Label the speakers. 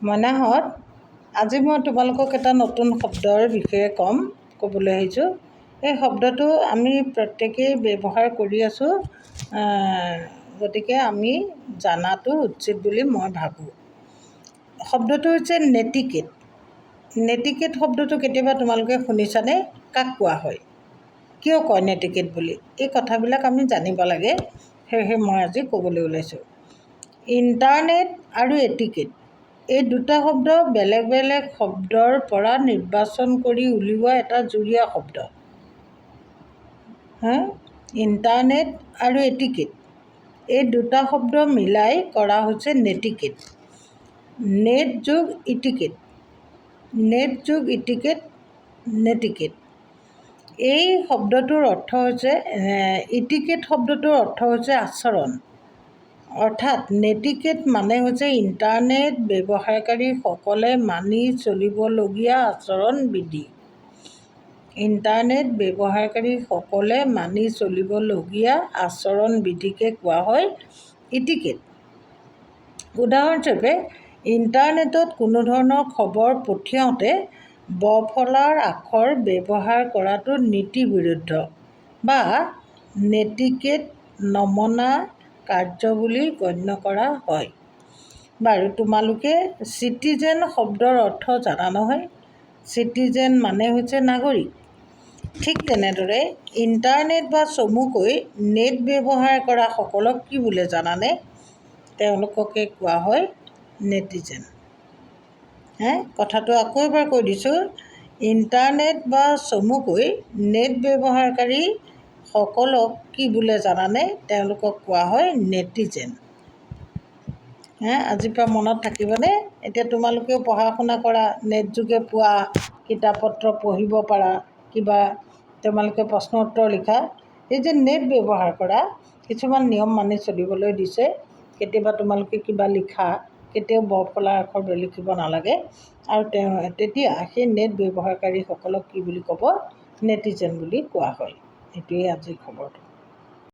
Speaker 1: মইনাহঁত, আজি মই তোমালোকক এটা নতুন শব্দৰ বিষয়ে ক'বলৈ আহিছোঁ। এই শব্দটো আমি প্ৰত্যেকেই ব্যৱহাৰ কৰি আছোঁ, গতিকে আমি জনাটো উচিত বুলি মই ভাবোঁ। শব্দটো হৈছে নেটিকেট। নেটিকেট শব্দটো কেতিয়াবা তোমালোকে শুনিছানে? কাক কোৱা হয়? কিয় কয় নেটিকেট বুলি? এই কথাবিলাক আমি জানিব লাগে, সেয়েহে মই আজি ক'বলৈ ওলাইছোঁ। ইণ্টাৰনেট আৰু এটিকেট, এই দুটা শব্দ বেলেগ বেলেগ শব্দৰ পৰা নিৰ্বাচন কৰি উলিওৱা এটা যুৰীয়া শব্দ। ইণ্টাৰনেট আৰু এটিকেট, এই দুটা শব্দ মিলাই কৰা হৈছে নেটিকেট। নেট যোগ ইটিকেট, নেট যোগ ইটিকেট, নেটিকেট। এই শব্দটোৰ অৰ্থ হৈছে, ইটিকেট শব্দটোৰ অৰ্থ হৈছে আচৰণ। অৰ্থাৎ নেটিকেট মানে হৈছে ইণ্টাৰনেট ব্যৱহাৰকাৰীসকলে মানি চলিবলগীয়া আচৰণ বিধি। ইণ্টাৰনেট ব্যৱহাৰকাৰীসকলে মানি চলিবলগীয়া আচৰণ বিধিকে কোৱা হয় ইটিকেট। উদাহৰণস্বৰূপে, ইণ্টাৰনেটত কোনো ধৰণৰ খবৰ পঠিয়াওঁতে ব-ফলাৰ আখৰ ব্যৱহাৰ কৰাটো নীতি বিৰুদ্ধ বা নেটিকেট নমনা কাৰ্য বুলি গণ্য কৰা হয়। বাৰু, তোমালোকে চিটিজেন শব্দৰ অৰ্থ জানা নহয়? চিটিজেন মানে হৈছে নাগৰিক। ঠিক তেনেদৰে ইণ্টাৰনেট বা চমুকৈ নেট ব্যৱহাৰ কৰা সকলক কি বোলে জানানে? তেওঁলোককে কোৱা হয় নেটিজেন। কথাটো আকৌ এবাৰ কৈ দিছোঁ, ইণ্টাৰনেট বা চমুকৈ নেট ব্যৱহাৰকাৰী সকলক কি বোলে জানানে? তেওঁলোকক কোৱা হয় নেটিজেন। আজিৰ পৰা মনত থাকিবনে? এতিয়া তোমালোকেও পঢ়া শুনা কৰা, নেট যোগে পোৱা কিতাপ পত্ৰ পঢ়িব পাৰা, কিবা তোমালোকে প্ৰশ্ন উত্তৰ লিখা। এই যে নেট ব্যৱহাৰ কৰা, কিছুমান নিয়ম মানি চলিবলৈ দিছে। কেতিয়াবা তোমালোকে কিবা লিখা, কেতিয়াও ব-ফলাৰ আখৰ লিখিব নালাগে, আৰু তেতিয়া সেই নেট ব্যৱহাৰকাৰীসকলক কি বুলি ক'ব? নেটিজেন বুলি কোৱা হয়। এইটোৱেই আজিৰ খবৰটো।